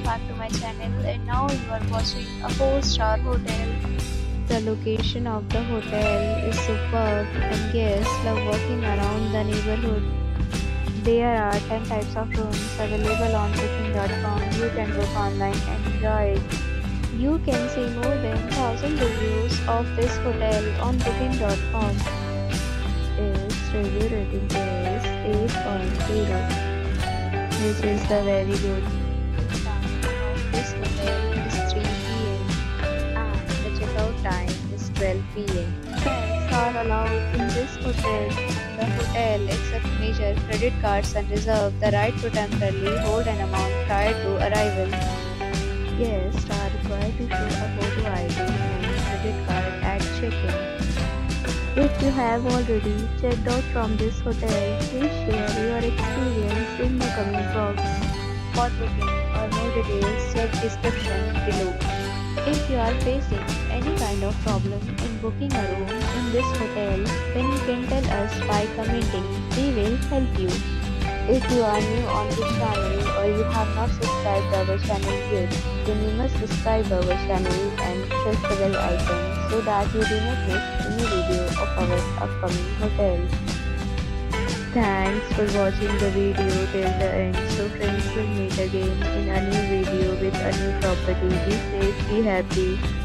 back to my channel, and now you are watching a 4-star hotel. The location of the hotel is superb and guests love walking around the neighborhood. There are 10 types of rooms available on booking.com. You can book online and enjoy it. You can see more than 1000 reviews of this hotel on booking.com. Its review rating is 8.0, which is the very good. The time of this hotel is 3 p.m. and the checkout time is 12 p.m. Pets are allowed in this hotel. The hotel accepts major credit cards and reserves the right to temporarily hold an amount prior to arrival. Guests are required to show a photo ID and credit card at check-in. If you have already checked out from this hotel, please share your experience in the comment box. For booking or more details, check description below. If you are facing any kind of problem in booking a room in this hotel, then you can tell us by commenting. We will help you. If you are new on this channel or you have not subscribed our channel yet, then you must subscribe our channel and press the bell icon so that you do not miss any video of our upcoming hotels. Thanks for watching the video till the end. So friends, will meet again in a new video with a new property. Be safe, be happy.